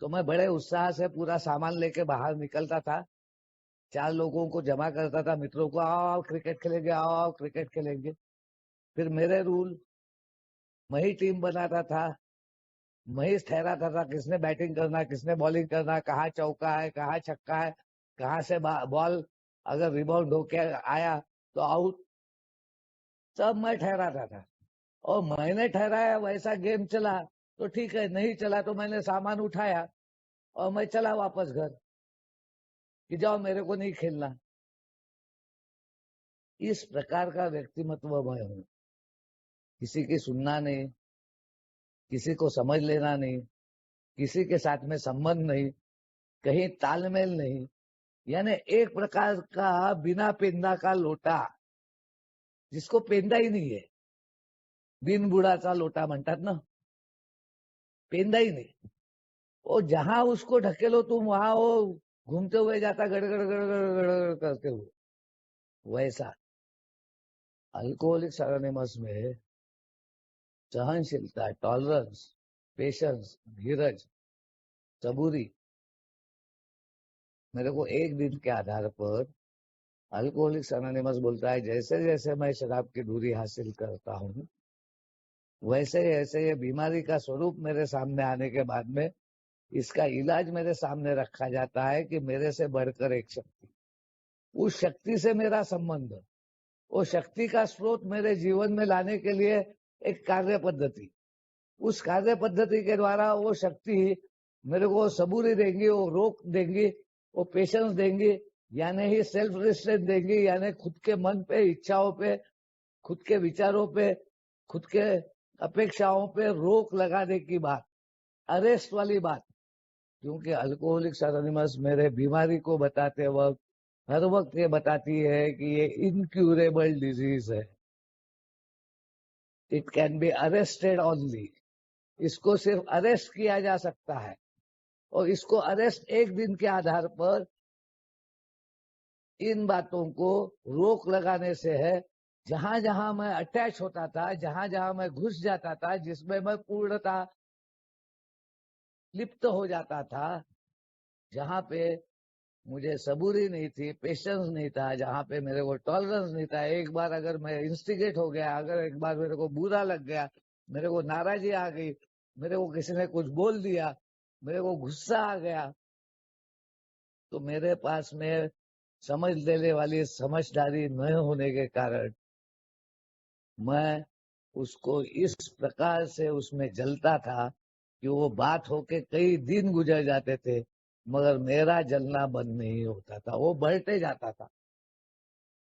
तो मैं बड़े उत्साह से पूरा सामान लेके बाहर निकलता था, 4 लोगों को जमा करता था, मित्रों को, आओ आओ क्रिकेट खेलेंगे, आओ आओ क्रिकेट खेलेंगे। फिर मेरे रूल, मैं ही टीम बनाता था, मैं ही ठहराता था किसने बैटिंग करना, किसने बॉलिंग करना, कहाँ चौका है, कहाँ छक्का है, कहाँ से बॉल अगर रिबाउंड होके आया तो आउट, सब मैं ठहराता था। और मैंने ठहराया वैसा गेम चला तो ठीक है, नहीं चला तो मैंने सामान उठाया और मैं चला वापस घर कि जाओ मेरे को नहीं खेलना। इस प्रकार का व्यक्तिमत्व मैं हूँ। किसी की सुनना नहीं, किसी को समझ लेना नहीं, किसी के साथ में संबंध नहीं, कहीं तालमेल नहीं, यानी एक प्रकार का बिना पेंदा का लोटा, जिसको पेंदा ही नहीं है, बिनबुडाचा लोटा म्हणतात ना, पेंदा ही नहीं। वो जहां उसको ढकेलो तुम वहां वो घूमते हुए जाता, गड़गड़ गड़गड़ गड़गड़ करते हुए। वैसा अल्कोहलिक्स एनोनिमस में सहनशीलता, टॉलरेंस, पेशेंस, धीरज, सबूरी मेरे को एक दिन के आधार पर अल्कोहलिक्स एनोनिमस बोलता है, जैसे जैसे मैं शराब की दूरी हासिल करता हूँ वैसे ऐसे ये बीमारी का स्वरूप मेरे सामने आने के बाद में इसका इलाज मेरे सामने रखा जाता है कि मेरे से बढ़कर एक शक्ति, उस शक्ति से मेरा संबंध, वो शक्ति का स्रोत मेरे जीवन में लाने के लिए एक कार्य पद्धति, उस कार्य पद्धति के द्वारा वो शक्ति मेरे को सबूरी देंगी, वो रोक देंगी, वो पेशेंस देंगी, यानी ही सेल्फ रिस्ट्रेंट देंगी, यानी खुद के मन पे, इच्छाओं पे, खुद के विचारों पे, खुद के अपेक्षाओं पे रोक लगाने की बात, अरेस्ट वाली बात। क्योंकि अल्कोहलिक्स एनोनिमस मेरे बीमारी को बताते वक्त हर वक्त ये बताती है कि ये इनक्यूरेबल डिजीज है, it can be arrested only, इसको सिर्फ अरेस्ट किया जा सकता है। और इसको अरेस्ट एक दिन के आधार पर इन बातों को रोक लगाने से है। जहां जहां मैं अटैच होता था, जहां जहां मैं घुस जाता था, जिसमें मैं पूर्णता लिप्त हो जाता था, जहां पे मुझे सबूरी नहीं थी, पेशेंस नहीं था, जहां पे मेरे को टॉलरेंस नहीं था, एक बार अगर मैं इंस्टिगेट हो गया, अगर एक बार मेरे को बुरा लग गया, मेरे को नाराजी आ गई, मेरे को किसी ने कुछ बोल दिया, मेरे को गुस्सा आ गया, तो मेरे पास में समझ लेने वाली समझदारी न होने के कारण मैं उसको इस प्रकार से उसमें जलता था कि वो बात होके कई दिन गुजर जाते थे, मगर मेरा जलना बंद नहीं होता था, वो बढ़ते जाता था।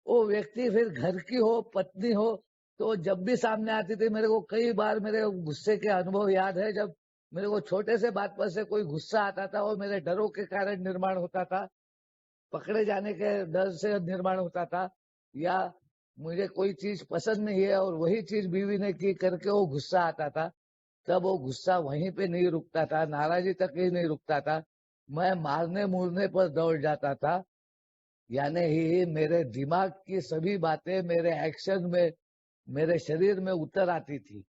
वो व्यक्ति फिर घर की हो, पत्नी हो, तो जब भी सामने आती थी, मेरे को कई बार मेरे गुस्से के अनुभव याद है, जब मेरे को छोटे से बात पर से कोई गुस्सा आता था, वो मेरे डरों के कारण निर्माण होता था, पकड़े जाने के डर से निर्माण होता था, या मुझे कोई चीज पसंद नहीं है और वही चीज बीवी ने की करके वो गुस्सा आता था, तब वो गुस्सा वहीं पे नहीं रुकता था, नाराजी तक ही नहीं रुकता था, मैं मारने मूरने पर दौड़ जाता था। यानी ही मेरे दिमाग की सभी बातें मेरे एक्शन में, मेरे शरीर में उतर आती थी।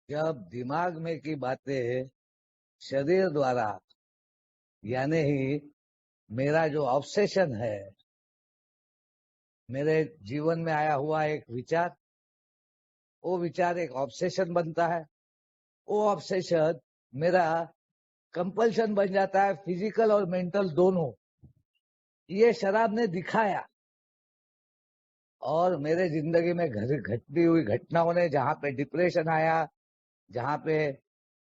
जब दिमाग में की बातें शरीर द्वारा, यानी ही मेरा जो ऑब्सेशन है, मेरे जीवन में आया हुआ एक विचार, वो विचार एक ऑब्सेशन बनता है, वो ऑब्सेशन मेरा कंपल्शन बन जाता है, फिजिकल और मेंटल दोनों। ये शराब ने दिखाया, और मेरे जिंदगी में घटती हुई घटनाओं ने, जहां पे डिप्रेशन आया, जहां पे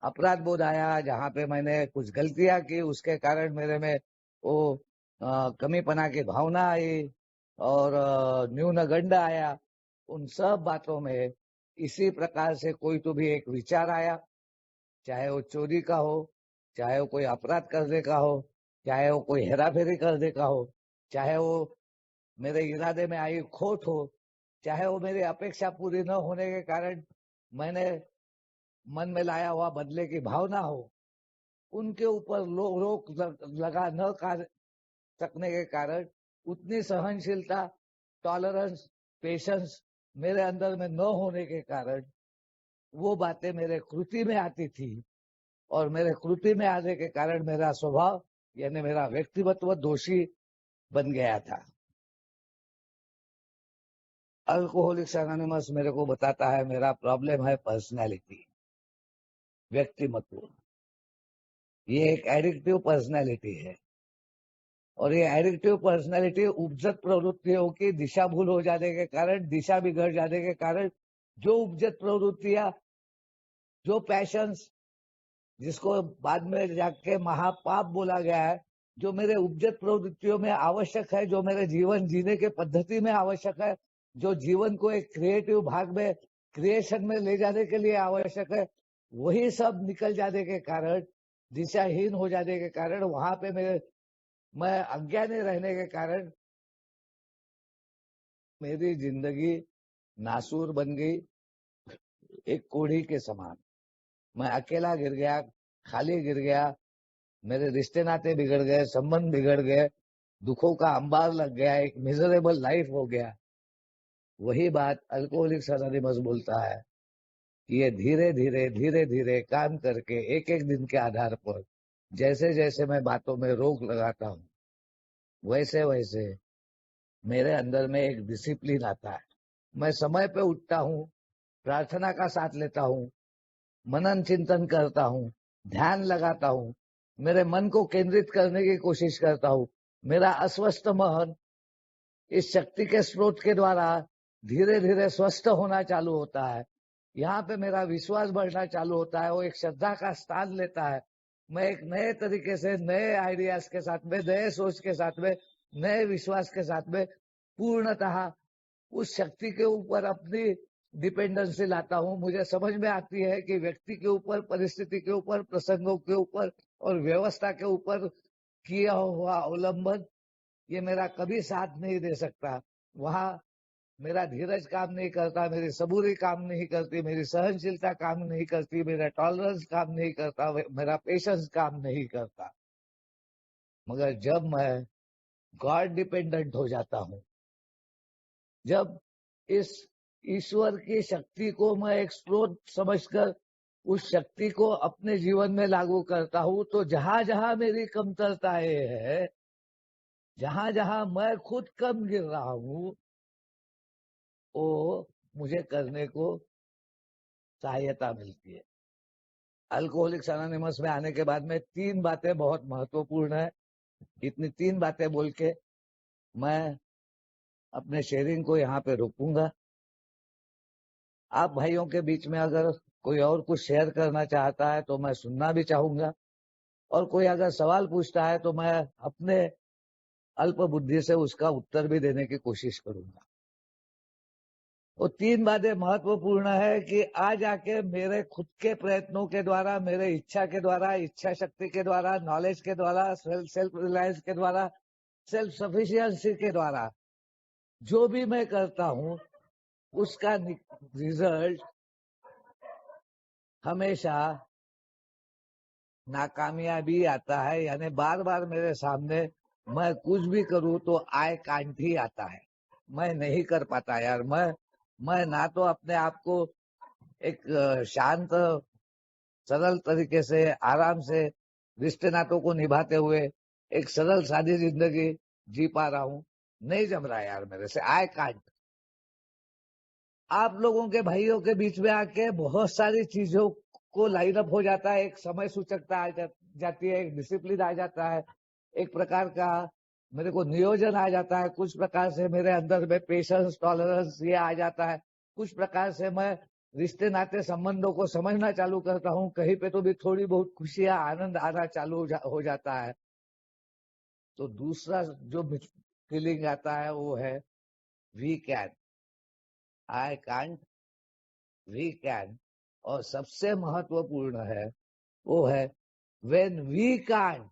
अपराध बोध आया, जहां पे मैंने कुछ गलतियां की, उसके कारण मेरे में वो कमीपना की भावना आई और न्यूनगंड आया, उन सब बातों में इसी प्रकार से कोई तो भी एक विचार आया, चाहे वो चोरी का हो, चाहे वो कोई अपराध करने का हो, चाहे वो कोई हेराफेरी करने का हो, चाहे वो मेरे इरादे में आई खोट हो, चाहे वो मेरी अपेक्षा पूरी न होने के कारण मैंने मन में लाया हुआ बदले की भावना हो, उनके ऊपर रोक लगा न सकने के कारण, उतनी सहनशीलता, टॉलरेंस, पेशेंस मेरे अंदर में न होने के कारण वो बातें मेरे कृति में आती थी, और मेरे कृति में आने के कारण मेरा स्वभाव यानी मेरा व्यक्तित्व दोषी बन गया था। अल्कोहलिक्स एनोनिमस मेरे को बताता है मेरा प्रॉब्लम है पर्सनैलिटी, व्यक्तिमत्व। ये एक एडिक्टिव पर्सनैलिटी है और ये एडिक्टिव पर्सनैलिटी उपजत प्रवृत्तियों की दिशा भूल हो जाने के कारण, दिशा बिगड़ जाने के कारण, जो उपजत प्रवृत्तियां, जो पैशंस, जिसको बाद में जाके महापाप बोला गया है, जो मेरे उपजत प्रवृत्तियों में आवश्यक है, जो मेरे जीवन जीने के पद्धति में आवश्यक है, जो जीवन को एक क्रिएटिव भाग में, क्रिएशन में ले जाने के लिए आवश्यक है, वही सब निकल जाने के कारण, दिशाहीन हो जाने के कारण, वहां पे मैं अज्ञानी रहने के कारण मेरी जिंदगी नासूर बन गई, एक कोढ़ी के समान। मैं अकेला गिर गया, खाली गिर गया, मेरे रिश्ते नाते बिगड़ गए, संबंध बिगड़ गए, दुखों का अंबार लग गया, एक मिजरेबल लाइफ हो गया। वही बात अल्कोहलिक्स एनोनिमस बोलता है कि ये धीरे धीरे काम करके एक एक दिन के आधार पर जैसे जैसे मैं बातों में रोक लगाता हूँ, वैसे वैसे मेरे अंदर में एक डिसिप्लिन आता है। मैं समय पे उठता हूँ, प्रार्थना का साथ लेता हूँ, मनन चिंतन करता हूँ, ध्यान लगाता हूँ, मेरे मन को केंद्रित करने की कोशिश करता हूँ। मेरा अस्वस्थ मन इस शक्ति के स्रोत के द्वारा धीरे धीरे स्वस्थ होना चालू होता है। यहाँ पे मेरा विश्वास बढ़ना चालू होता है, वो एक श्रद्धा का स्थान लेता है। मैं एक नए तरीके से, नए आइडियाज के साथ में, नए सोच के साथ में, नए विश्वास के साथ में पूर्णतः उस शक्ति के ऊपर अपनी डिपेंडेंसी लाता हूँ। मुझे समझ में आती है कि व्यक्ति के ऊपर, परिस्थिति के ऊपर, प्रसंगों के ऊपर और व्यवस्था के ऊपर किया हुआ अवलंबन ये मेरा कभी साथ नहीं दे सकता। वहां मेरा धीरज काम नहीं करता, मेरी सबूरी काम नहीं करती, मेरी सहनशीलता काम नहीं करती, मेरा टॉलरेंस काम नहीं करता, मेरा पेशेंस काम नहीं करता। मगर जब मैं गॉड डिपेंडेंट हो जाता हूँ, जब इस ईश्वर की शक्ति को मैं एक स्रोत समझकर उस शक्ति को अपने जीवन में लागू करता हूँ, तो जहां जहां मेरी कमतरताएं है, जहां जहां मैं खुद कम गिर रहा हूँ, वो मुझे करने को सहायता मिलती है। अल्कोहलिक्स एनोनिमस में आने के बाद में 3 बातें बहुत महत्वपूर्ण है। इतनी 3 बातें बोल के मैं अपने शेयरिंग को यहाँ पे रोकूंगा। आप भाइयों के बीच में अगर कोई और कुछ शेयर करना चाहता है तो मैं सुनना भी चाहूंगा, और कोई अगर सवाल पूछता है तो मैं अपने अल्प बुद्धि से उसका उत्तर भी देने की कोशिश करूंगा। वो 3 बातें महत्वपूर्ण है कि आज आके मेरे खुद के प्रयत्नों के द्वारा, मेरे इच्छा के द्वारा, इच्छा शक्ति के द्वारा, नॉलेज के द्वारा, सेल्फ रिलायंस के द्वारा, सेल्फ सफिशियंसी के द्वारा जो भी मैं करता हूं, उसका रिजल्ट हमेशा नाकामयाबी आता है। यानी बार बार मेरे सामने मैं कुछ भी करूं तो आई कांट ही आता है, मैं नहीं कर पाता यार। मैं ना तो अपने आप को एक शांत सरल तरीके से, आराम से रिश्ते नातों को निभाते हुए एक सरल सादी जिंदगी जी पा रहा हूं, नहीं जम रहा यार मेरे से, आई कांट। आप लोगों के भाइयों के बीच में आके बहुत सारी चीजों को लाइन अप हो जाता है, एक समय सूचकता आ जाती है, एक डिसिप्लिन आ जाता है, एक प्रकार का मेरे को नियोजन आ जाता है, कुछ प्रकार से मेरे अंदर में पेशेंस, टॉलरेंस ये आ जाता है, कुछ प्रकार से मैं रिश्ते नाते संबंधों को समझना चालू करता हूँ, कहीं पे तो भी थोड़ी बहुत खुशियां, आनंद आना चालू हो जाता है। तो दूसरा जो फीलिंग आता है वो है we can, I can't, we can. और सबसे महत्वपूर्ण है वो है व्हेन वी कांट,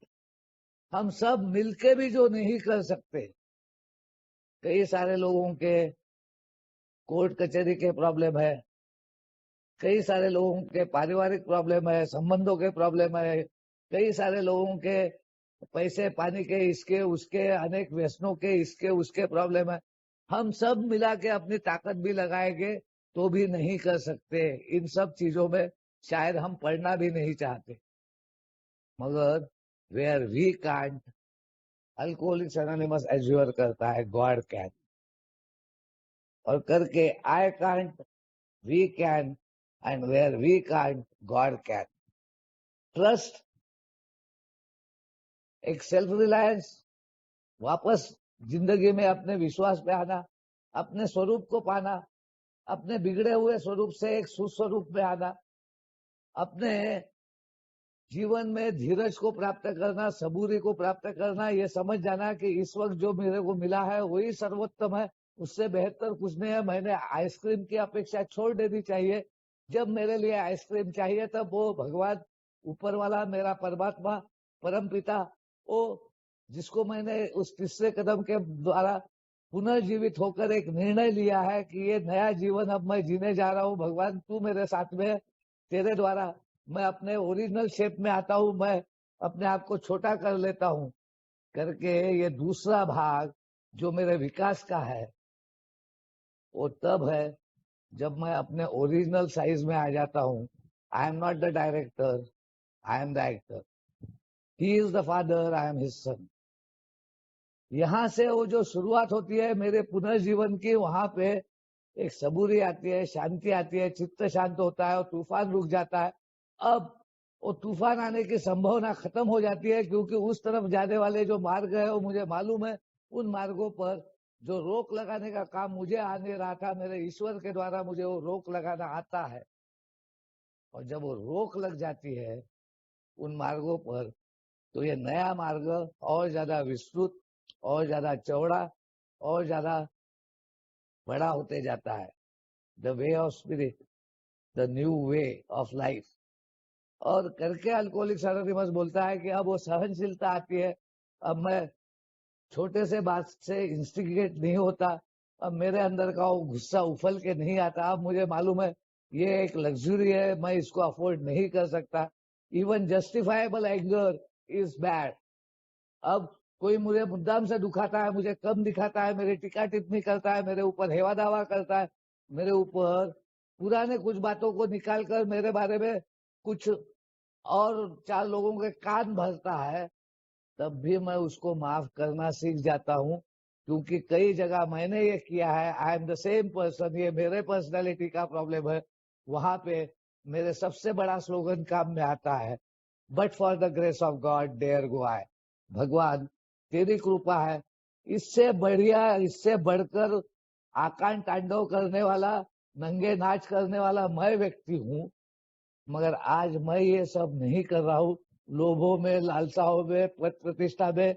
हम सब मिलके भी जो नहीं कर सकते। कई सारे लोगों के कोर्ट कचहरी के प्रॉब्लम है, कई सारे लोगों के पारिवारिक प्रॉब्लम है, संबंधों के प्रॉब्लम है, कई सारे लोगों के पैसे पानी के, इसके उसके, अनेक व्यसनों के, इसके उसके प्रॉब्लम है। हम सब मिला के अपनी ताकत भी लगाएंगे तो भी नहीं कर सकते। इन सब चीजों में शायद हम पढ़ना भी नहीं चाहते। मगर where we can't, alcoholics anonymous assure करता है गॉड कैन, और करके I can't, we can, and where we can't God can. Trust, एक सेल्फ रिलायंस, वापस जिंदगी में अपने विश्वास पे आना, अपने स्वरूप को पाना, अपने बिगड़े हुए स्वरूप से एक सुस्वरूप में आना, अपने जीवन में धीरज को प्राप्त करना, सबूरी को प्राप्त करना, ये समझ जाना कि इस वक्त जो मेरे को मिला है वही सर्वोत्तम है, उससे बेहतर कुछ नहीं है। मैंने आइसक्रीम की अपेक्षा छोड़ देनी चाहिए। जब मेरे लिए आइसक्रीम चाहिए तब वो भगवान ऊपर वाला, मेरा परमात्मा, परम पिता, वो जिसको मैंने उस तीसरे कदम के द्वारा पुनर्जीवित होकर एक निर्णय लिया है कि ये नया जीवन अब मैं जीने जा रहा हूँ, भगवान तू मेरे साथ में है, तेरे द्वारा मैं अपने ओरिजिनल शेप में आता हूं, मैं अपने आप को छोटा कर लेता हूं, करके ये दूसरा भाग जो मेरे विकास का है वो तब है जब मैं अपने ओरिजिनल साइज में आ जाता हूं। I am not the director, I am the actor, he is the father, I am his son. यहां से वो जो शुरुआत होती है मेरे पुनर्जीवन की, वहां पे एक सबूरी आती है, शांति आती है, चित्त शांत होता है और तूफान रुक जाता है। अब वो तूफान आने की संभावना खत्म हो जाती है, क्योंकि उस तरफ जाने वाले जो मार्ग है वो मुझे मालूम है। उन मार्गों पर जो रोक लगाने का काम मुझे आने रहा था, मेरे ईश्वर के द्वारा मुझे वो रोक लगाना आता है। और जब वो रोक लग जाती है उन मार्गों पर, तो ये नया मार्ग और ज्यादा विस्तृत, और ज्यादा चौड़ा, और ज्यादा बड़ा होते जाता है। The way of spirit, the new way of life. और करके अल्कोहलिक्स एनोनिमस बोलता है कि अब वो सहनशीलता आती है। अब मैं छोटे से बात से इंस्टिगेट नहीं होता, अब मेरे अंदर का वो गुस्सा उफल के नहीं आता। अब मुझे मालूम है ये एक लग्जरी है, मैं इसको अफोर्ड नहीं कर सकता। Even justifiable anger is bad. अब कोई मुझे मुद्दाम से दुखाता है, मुझे कम दिखाता है, मेरी टीका टिप्पणी करता है, मेरे ऊपर हेवा दावा करता है, मेरे ऊपर पुराने कुछ बातों को निकाल कर मेरे बारे में कुछ और चार लोगों के कान भरता है, तब भी मैं उसको माफ करना सीख जाता हूँ। क्योंकि कई जगह मैंने ये किया है, I am the same person, ये मेरे पर्सनैलिटी का प्रॉब्लम है। वहां पे मेरे सबसे बड़ा स्लोगन काम में आता है, but for the grace of God dare go I. भगवान तेरी कृपा है, इससे बढ़िया, इससे बढ़कर आकांड तांडव करने वाला, नंगे नाच करने वाला मैं व्यक्ति हूँ। मगर आज मैं ये सब नहीं कर रहा हूँ। लोभों में, लालसाओं में, पद प्रतिष्ठा में,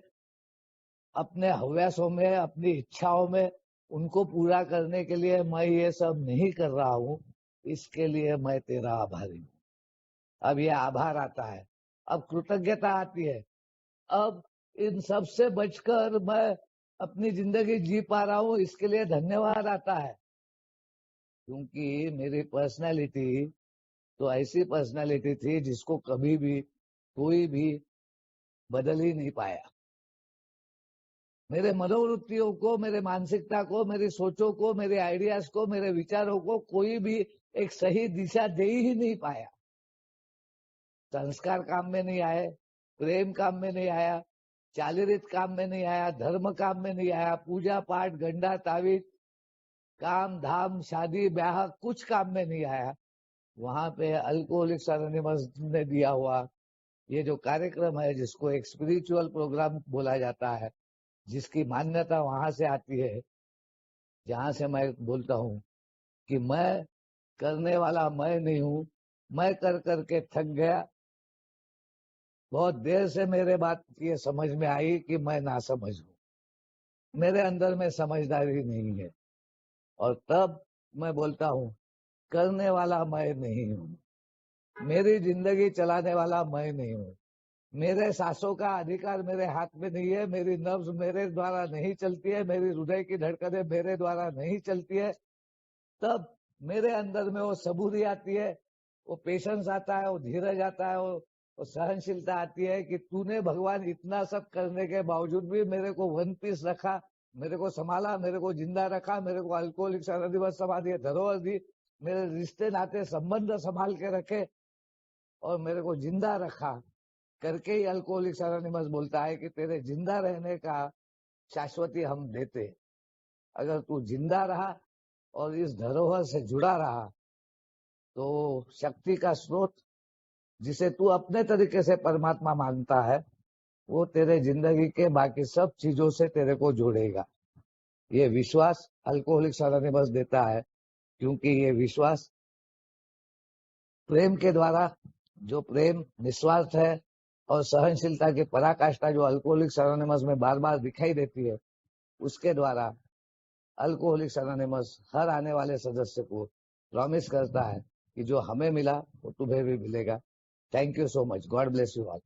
अपने हव्यासों में, अपनी इच्छाओं में, उनको पूरा करने के लिए मैं ये सब नहीं कर रहा हूँ। इसके लिए मैं तेरा आभारी हूँ। अब ये आभार आता है, अब कृतज्ञता आती है, अब इन सब से बचकर मैं अपनी जिंदगी जी पा रहा हूँ, इसके लिए धन्यवाद आता है। क्योंकि मेरी पर्सनैलिटी तो ऐसी पर्सनैलिटी थी जिसको कभी भी कोई भी बदल ही नहीं पाया। मेरे मनोवृत्तियों को, मेरे मानसिकता को, मेरी सोचों को, मेरे आइडियाज को, मेरे विचारों को कोई भी एक सही दिशा दे ही नहीं पाया। संस्कार काम में नहीं आए, प्रेम काम में नहीं आया, चालीरीत काम में नहीं आया, धर्म काम में नहीं आया, पूजा पाठ, गंडा तावीज, काम धाम, शादी ब्याह कुछ काम में नहीं आया। वहां पे अल्कोहलिक्स एनोनिमस ने दिया हुआ ये जो कार्यक्रम है, जिसको एक स्पिरिचुअल प्रोग्राम बोला जाता है, जिसकी मान्यता वहां से आती है, जहां से मैं बोलता हूं कि मैं करने वाला मैं नहीं हूं, मैं कर करके थक गया। बहुत देर से मेरे बात ये समझ में आई कि मैं ना समझ हूं, मेरे अंदर में समझदारी नहीं है। और तब मैं बोलता हूं करने वाला मैं नहीं हूं, मेरी जिंदगी चलाने वाला मैं नहीं हूं, मेरे सांसों का अधिकार मेरे हाथ में नहीं है, मेरी नब्ज मेरे द्वारा नहीं चलती है, मेरी हृदय की धड़कनें मेरे द्वारा नहीं चलती है। तब मेरे अंदर में वो सबूरी आती है, वो पेशेंस आता है, वो धीरज आता है, वो सहनशीलता आती है कि तूने भगवान इतना सब करने के बावजूद भी मेरे को वन पीस रखा, मेरे को संभाला, मेरे को जिंदा रखा, मेरे को अल्कोहलिक्स एनोनिमस समाधि धरोहर दी, मेरे रिश्ते नाते संबंध संभाल के रखे और मेरे को जिंदा रखा। करके ही अल्कोहलिक्स एनोनिमस बोलता है कि तेरे जिंदा रहने का शाश्वती हम देते। अगर तू जिंदा रहा और इस धरोहर से जुड़ा रहा तो शक्ति का स्रोत जिसे तू अपने तरीके से परमात्मा मानता है वो तेरे जिंदगी के बाकी सब चीजों से तेरे को जोड़ेगा। ये विश्वास अल्कोहलिक्स एनोनिमस देता है, क्योंकि ये विश्वास प्रेम के द्वारा, जो प्रेम निस्वार्थ है और सहनशीलता की पराकाष्ठा जो अल्कोहलिक्स एनोनिमस में बार बार दिखाई देती है, उसके द्वारा अल्कोहलिक्स एनोनिमस हर आने वाले सदस्य को प्रॉमिस करता है कि जो हमें मिला वो तुम्हें भी मिलेगा। Thank you so much. God bless you all.